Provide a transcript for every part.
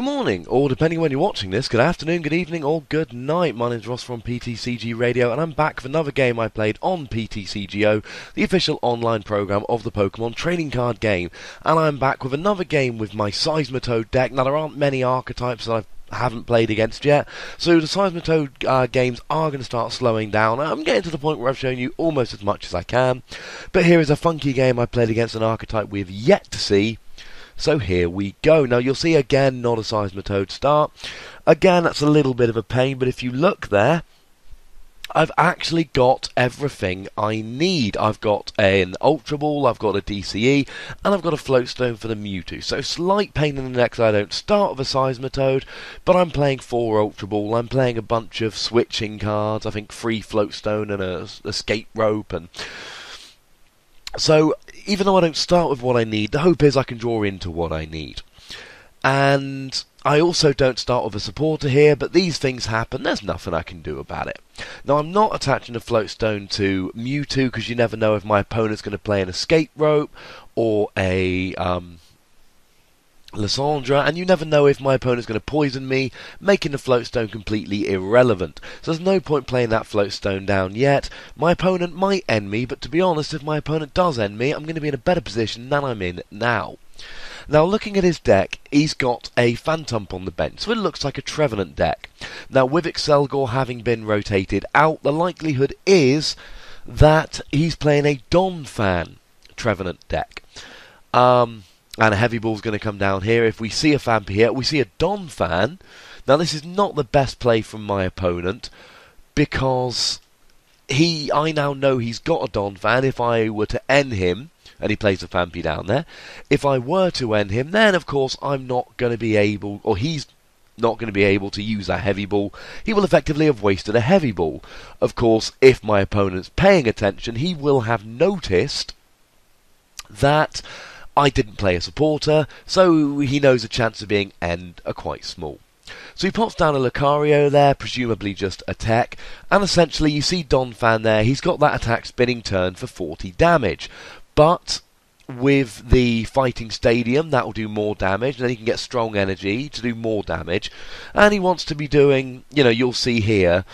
Good morning, or depending on when you're watching this, good afternoon, good evening, or good night. My name's Ross from PTCGRadio, and I'm back with another game I played on PTCGO, the official online program of the Pokemon trading card game. And I'm back with another game with my Seismitoad deck. Now, there aren't many archetypes that I haven't played against yet, so the Seismitoad games are going to start slowing down. I'm getting to the point where I've shown you almost as much as I can, but here is a funky game I played against an archetype we've yet to see. So here we go. Now you'll see again not a Seismitoad start. Again, that's a little bit of a pain, but if you look there, I've actually got everything I need. I've got an Ultra Ball, I've got a DCE, and I've got a Floatstone for the Mewtwo. So slight pain in the neck that I don't start with a Seismitoad, but I'm playing 4 Ultra Ball, I'm playing a bunch of switching cards, I think 3 Floatstone and a Escape Rope, and so even though I don't start with what I need, the hope is I can draw into what I need. And I also don't start with a supporter here, but these things happen, there's nothing I can do about it. Now I'm not attaching a Floatstone to Mewtwo because you never know if my opponent's going to play an Escape Rope or a Lysandra, and you never know if my opponent's going to poison me, making the Floatstone completely irrelevant. So there's no point playing that Floatstone down yet. My opponent might end me, but to be honest, if my opponent does end me, I'm going to be in a better position than I'm in now. Now looking at his deck, he's got a Phantump on the bench, so it looks like a Trevenant deck. Now with Excelgor having been rotated out, the likelihood is that he's playing a Donphan Trevenant deck. And a Heavy Ball's going to come down here. If we see a Phanpy here, we see a Donphan. Now this is not the best play from my opponent, because I now know he's got a Donphan. If I were to end him, and he plays a Phanpy down there, if I were to end him, then of course I'm not going to be able, or he's not going to be able to use that Heavy Ball. He will effectively have wasted a Heavy Ball. Of course, if my opponent's paying attention, he will have noticed that I didn't play a supporter, so he knows the chances of being end are quite small. So he pops down a Lucario there, presumably just attack, and essentially you see Donphan there, he's got that attack spinning turn for 40 damage. But with the Fighting Stadium, that will do more damage, and then he can get Strong Energy to do more damage, and he wants to be doing, you'll see here,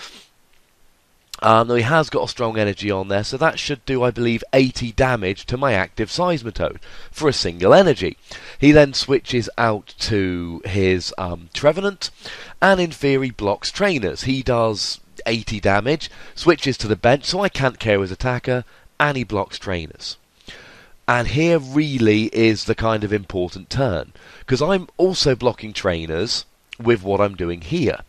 he has got a Strong Energy on there, so that should do, I believe, 80 damage to my active Seismitoad for a single energy. He then switches out to his Trevenant, and in theory blocks trainers. He does 80 damage, switches to the bench, so I can't KO his attacker, and he blocks trainers. And here really is the kind of important turn, because I'm also blocking trainers with what I'm doing here.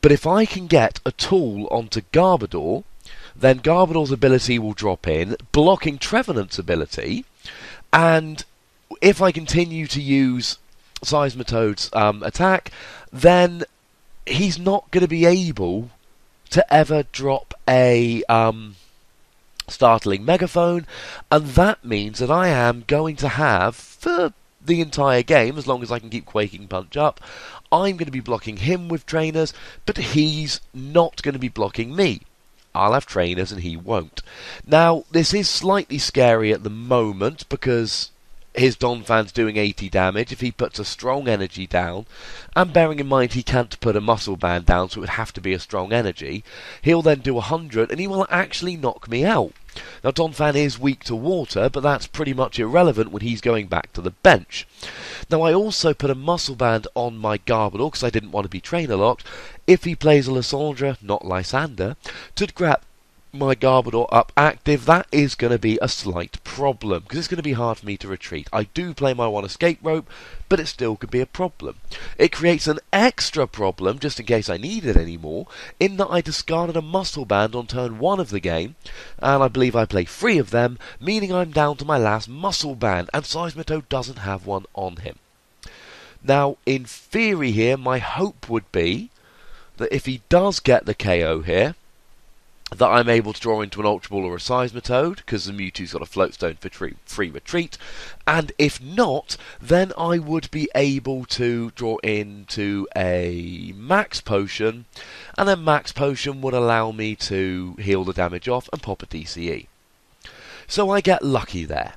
But if I can get a tool onto Garbodor, then Garbodor's ability will drop in, blocking Trevenant's ability, and if I continue to use Seismitoad's attack, then he's not going to be able to ever drop a startling Megaphone, and that means that I am going to have, for the entire game, as long as I can keep Quaking Punch up, I'm going to be blocking him with trainers, but he's not going to be blocking me. I'll have trainers and he won't. Now, this is slightly scary at the moment, because his Donphan's doing 80 damage. If he puts a Strong Energy down, and bearing in mind he can't put a Muscle Band down, so it would have to be a Strong Energy, he'll then do 100, and he will actually knock me out. Now, Donphan is weak to water, but that's pretty much irrelevant when he's going back to the bench. Now, I also put a Muscle Band on my Garbodor, because I didn't want to be trainer locked, if he plays a Lysandra, not Lysander, to grab my Garbodor up active. That is going to be a slight problem, because it's going to be hard for me to retreat. I do play my one Escape Rope, but it still could be a problem. It creates an extra problem, just in case I need it anymore, in that I discarded a Muscle Band on turn 1 of the game, and I believe I play 3 of them, meaning I'm down to my last Muscle Band, and Seismitoad doesn't have one on him. Now, in theory here, my hope would be that if he does get the KO here, that I'm able to draw into an Ultra Ball or a Seismitoad, because the Mewtwo's got a Floatstone for free retreat, and if not, then I would be able to draw into a Max Potion, and then Max Potion would allow me to heal the damage off and pop a DCE. So I get lucky there.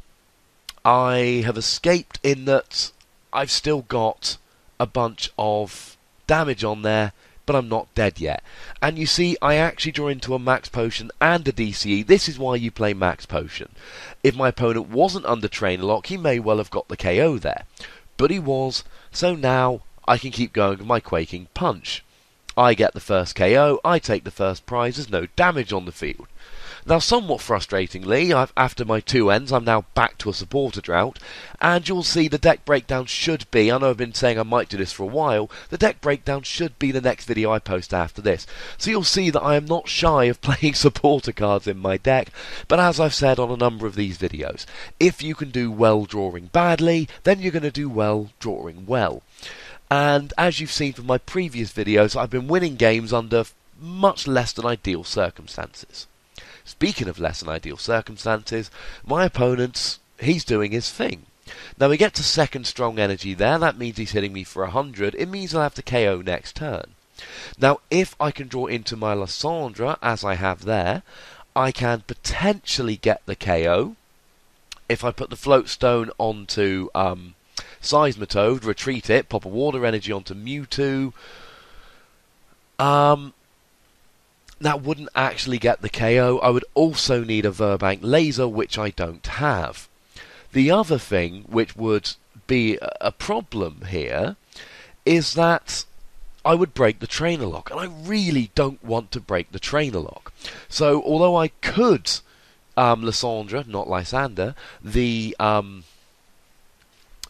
I have escaped in that I've still got a bunch of damage on there, but I'm not dead yet. And you see, I actually draw into a Max Potion and a DCE. This is why you play Max Potion. If my opponent wasn't under Trainer Lock, he may well have got the KO there. But he was, so now I can keep going with my Quaking Punch. I get the first KO, I take the first prize, there's no damage on the field. Now, somewhat frustratingly, after my 2 ends, I'm now back to a supporter drought, and you'll see the deck breakdown should be, I know I've been saying I might do this for a while, the deck breakdown should be the next video I post after this. So you'll see that I am not shy of playing supporter cards in my deck, but as I've said on a number of these videos, if you can do well drawing badly, then you're going to do well drawing well. And as you've seen from my previous videos, I've been winning games under much less than ideal circumstances. Speaking of less than ideal circumstances, my opponent, he's doing his thing. Now we get to second strong energy there, that means he's hitting me for 100, it means I'll have to KO next turn. Now if I can draw into my Lysandra, as I have there, I can potentially get the KO. If I put the Float Stone onto Seismitoad, retreat it, pop a Water Energy onto Mewtwo, that wouldn't actually get the KO. I would also need a Verbank Laser, which I don't have. The other thing, which would be a problem here, is that I would break the Trainer Lock, and I really don't want to break the Trainer Lock. So, although I could Lysandra, not Lysander, the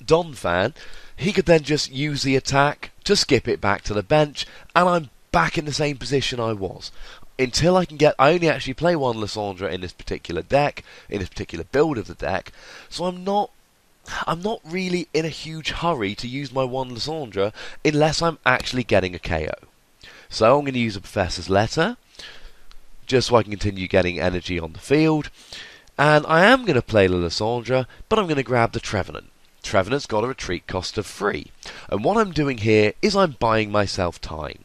Donphan, he could then just use the attack to skip it back to the bench, and I'm back in the same position I was. Until I can get... I only actually play one Lysandra in this particular deck, in this particular build of the deck, so I'm not really in a huge hurry to use my one Lysandra unless I'm actually getting a KO. So I'm going to use a Professor's Letter, just so I can continue getting energy on the field, and I am going to play the Lysandra, but I'm going to grab the Trevenant. Trevenant's got a retreat cost of 3, and what I'm doing here is I'm buying myself time.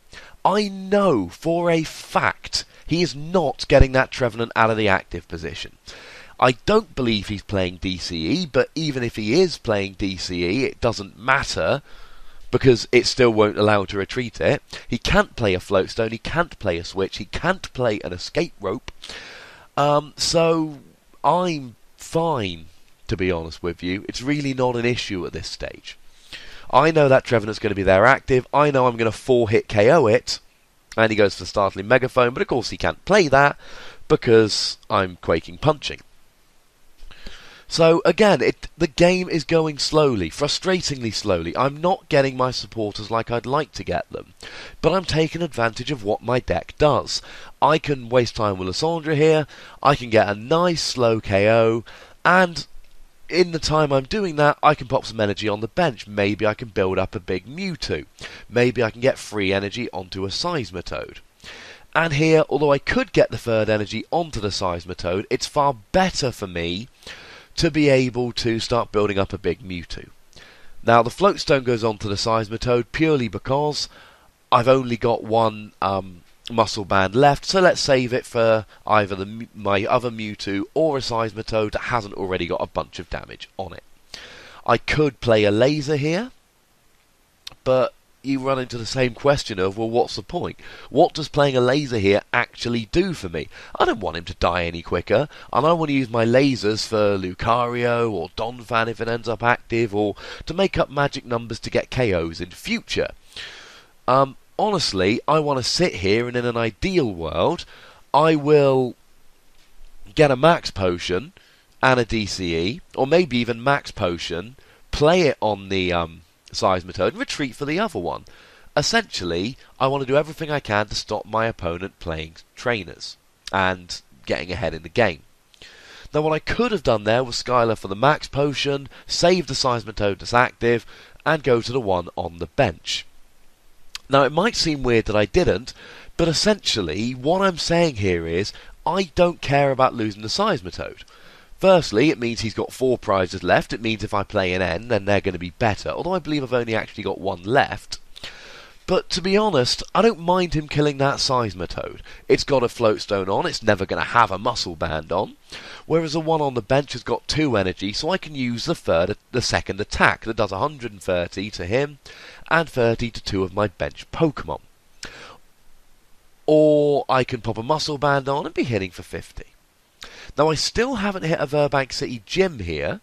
I know for a fact he is not getting that Trevenant out of the active position. I don't believe he's playing DCE, but even if he is playing DCE, it doesn't matter, because it still won't allow him to retreat it. He can't play a Float Stone, he can't play a Switch, he can't play an Escape Rope. So I'm fine, to be honest with you. It's really not an issue at this stage. I know that Trevenant's going to be there active. I know I'm going to 4-hit KO it. And he goes for Startling Megaphone. But of course he can't play that because I'm Quaking Punching. So again, the game is going slowly. Frustratingly slowly. I'm not getting my supporters like I'd like to get them. But I'm taking advantage of what my deck does. I can waste time with Lysandra here. I can get a nice slow KO. And in the time I'm doing that, I can pop some energy on the bench. Maybe I can build up a big Mewtwo. Maybe I can get free energy onto a Seismitoad. And here, although I could get the third energy onto the Seismitoad, it's far better for me to be able to start building up a big Mewtwo. Now, the Float Stone goes onto the Seismitoad purely because I've only got one muscle band left, so let's save it for either my other Mewtwo or a Seismitoad that hasn't already got a bunch of damage on it. I could play a laser here, but you run into the same question of, well, what's the point? What does playing a laser here actually do for me? I don't want him to die any quicker, and I want to use my lasers for Lucario or Donphan if it ends up active, or to make up magic numbers to get KOs in future. Honestly, I want to sit here, and in an ideal world, I will get a Max Potion and a DCE, or maybe even Max Potion, play it on the Seismitoad, and retreat for the other one. Essentially, I want to do everything I can to stop my opponent playing trainers and getting ahead in the game. Now, what I could have done there was Skylar for the Max Potion, save the Seismitoad that's active, and go to the one on the bench. Now, it might seem weird that I didn't, but essentially, what I'm saying here is, I don't care about losing the Seismitoad. Firstly, it means he's got 4 prizes left. It means if I play an N, then they're going to be better. Although I believe I've only actually got 1 left. But to be honest, I don't mind him killing that Seismitoad. It's got a Float Stone on, it's never going to have a Muscle Band on. Whereas the one on the bench has got 2 energy, so I can use the second attack that does 130 to him, and 30 to 2 of my bench Pokemon. Or I can pop a Muscle Band on and be hitting for 50. Now I still haven't hit a Verbank City Gym here,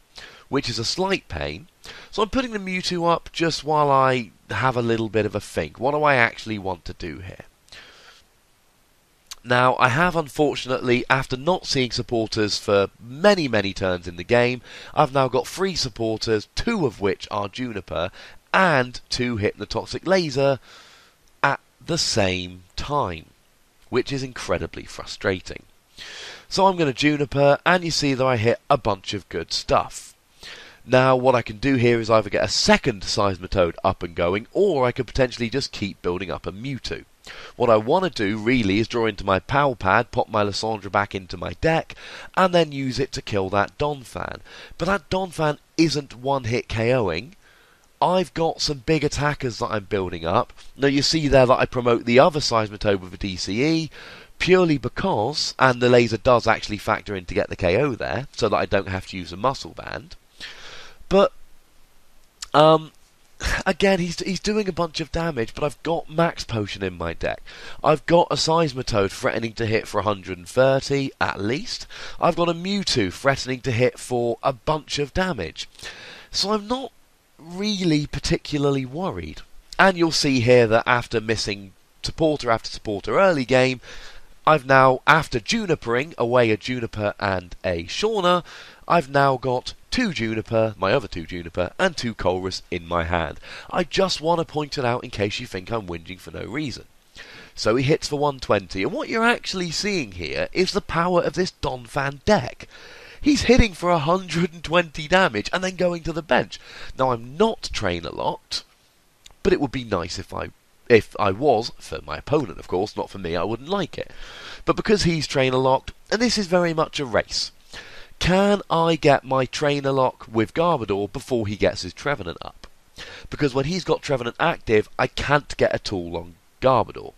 which is a slight pain, so I'm putting the Mewtwo up just while I have a little bit of a think. What do I actually want to do here? Now, I have unfortunately, after not seeing supporters for many, many turns in the game, I've now got 3 supporters, 2 of which are Juniper, and 2 Hypnotoxic Laser at the same time, which is incredibly frustrating. So I'm going to Juniper, and you see that I hit a bunch of good stuff. Now, what I can do here is either get a second Seismitoad up and going, or I could potentially just keep building up a Mewtwo. What I want to do, really, is draw into my Pal Pad, pop my Lysandra back into my deck, and then use it to kill that Donphan. But that Donphan isn't one-hit KOing. I've got some big attackers that I'm building up. Now, you see there that I promote the other Seismitoad with a DCE, purely because, and the laser does actually factor in to get the KO there, so that I don't have to use a Muscle Band. But, again, he's doing a bunch of damage, but I've got Max Potion in my deck. I've got a Seismitoad threatening to hit for 130, at least. I've got a Mewtwo threatening to hit for a bunch of damage. So I'm not really particularly worried. And you'll see here that after missing supporter after supporter early game, I've now, after Junipering away a Juniper and a Shauna, I've now got 2 Juniper, my other 2 Juniper, and 2 Colress in my hand. I just want to point it out in case you think I'm whinging for no reason. So he hits for 120, and what you're actually seeing here is the power of this Donphan deck. He's hitting for 120 damage and then going to the bench. Now, I'm not trainer locked, but it would be nice if I was, for my opponent of course, not for me, I wouldn't like it. But because he's trainer locked, and this is very much a race, can I get my trainer lock with Garbodor before he gets his Trevenant up? Because when he's got Trevenant active, I can't get a tool on Garbodor.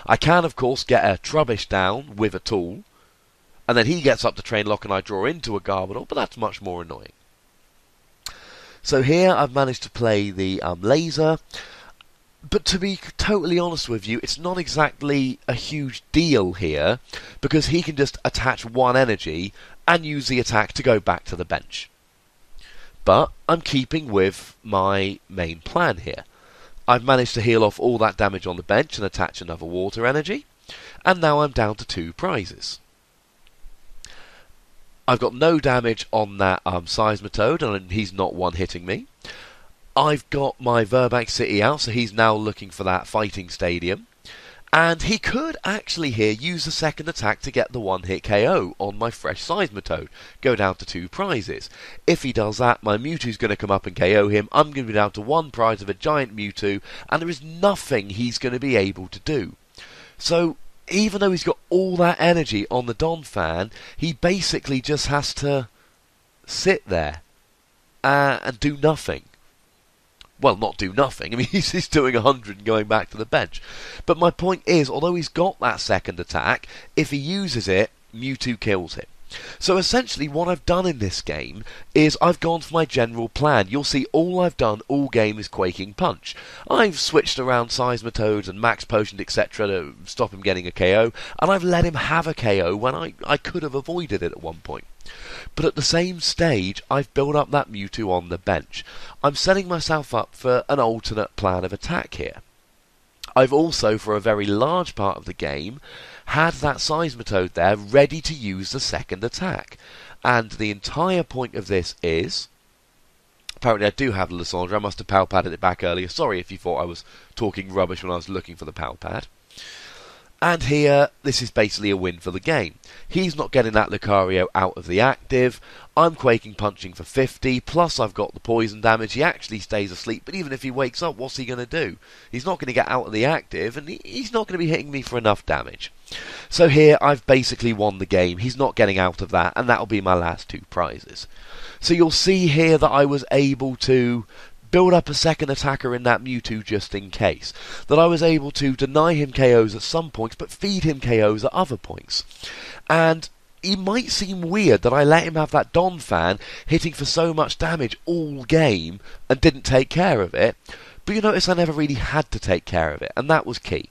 I can, of course, get a Trubbish down with a tool, and then he gets up to train lock and I draw into a Garbodor, but that's much more annoying. So here I've managed to play the laser, but to be totally honest with you, it's not exactly a huge deal here, because he can just attach 1 energy and use the attack to go back to the bench. But I'm keeping with my main plan here. I've managed to heal off all that damage on the bench and attach another water energy, and now I'm down to 2 prizes. I've got no damage on that Seismitoad, and he's not one-hitting me. I've got my Verbank City out, so he's now looking for that fighting stadium. And he could actually here use the second attack to get the 1-hit KO on my fresh Seismitoad. Go down to 2 prizes. If he does that, my Mewtwo's going to come up and KO him. I'm going to be down to 1 prize of a giant Mewtwo, and there is nothing he's going to be able to do. So, even though he's got all that energy on the Donphan, he basically just has to sit there and do nothing. Well, not do nothing. I mean, he's doing 100 and going back to the bench. But my point is, although he's got that second attack, if he uses it, Mewtwo kills him. So essentially what I've done in this game is I've gone for my general plan. You'll see all I've done all game is Quaking Punch. I've switched around Seismitoads and Max Potioned etc. to stop him getting a KO, and I've let him have a KO when I could have avoided it at one point. But at the same stage, I've built up that Mewtwo on the bench. I'm setting myself up for an alternate plan of attack here. I've also, for a very large part of the game, had that Seismitoad there ready to use the second attack. And the entire point of this is... Apparently I do have the Lysandra, I must have Pal Padded it back earlier. Sorry if you thought I was talking rubbish when I was looking for the Pal Pad. And here, this is basically a win for the game. He's not getting that Lucario out of the active. I'm Quaking Punching for 50, plus I've got the poison damage. He actually stays asleep, but even if he wakes up, what's he going to do? He's not going to get out of the active, and he's not going to be hitting me for enough damage. So here, I've basically won the game. He's not getting out of that, and that'll be my last 2 prizes. So you'll see here that I was able to build up a second attacker in that Mewtwo just in case. That I was able to deny him KOs at some points, but feed him KOs at other points. And it might seem weird that I let him have that Donphan hitting for so much damage all game and didn't take care of it, but you notice I never really had to take care of it, and that was key.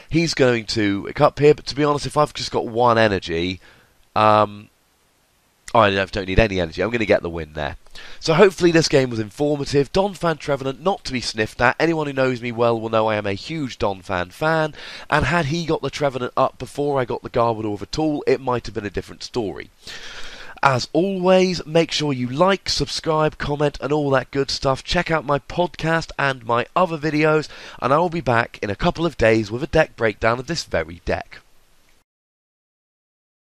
He's going to pick up here, but to be honest, if I've just got one energy, I don't need any energy. I'm going to get the win there. So hopefully this game was informative. Donphan Trevenant, not to be sniffed at. Anyone who knows me well will know I am a huge Donphan fan, and had he got the Trevenant up before I got the Garbodor at all, it might have been a different story. As always, make sure you like, subscribe, comment and all that good stuff. Check out my podcast and my other videos, and I will be back in a couple of days with a deck breakdown of this very deck.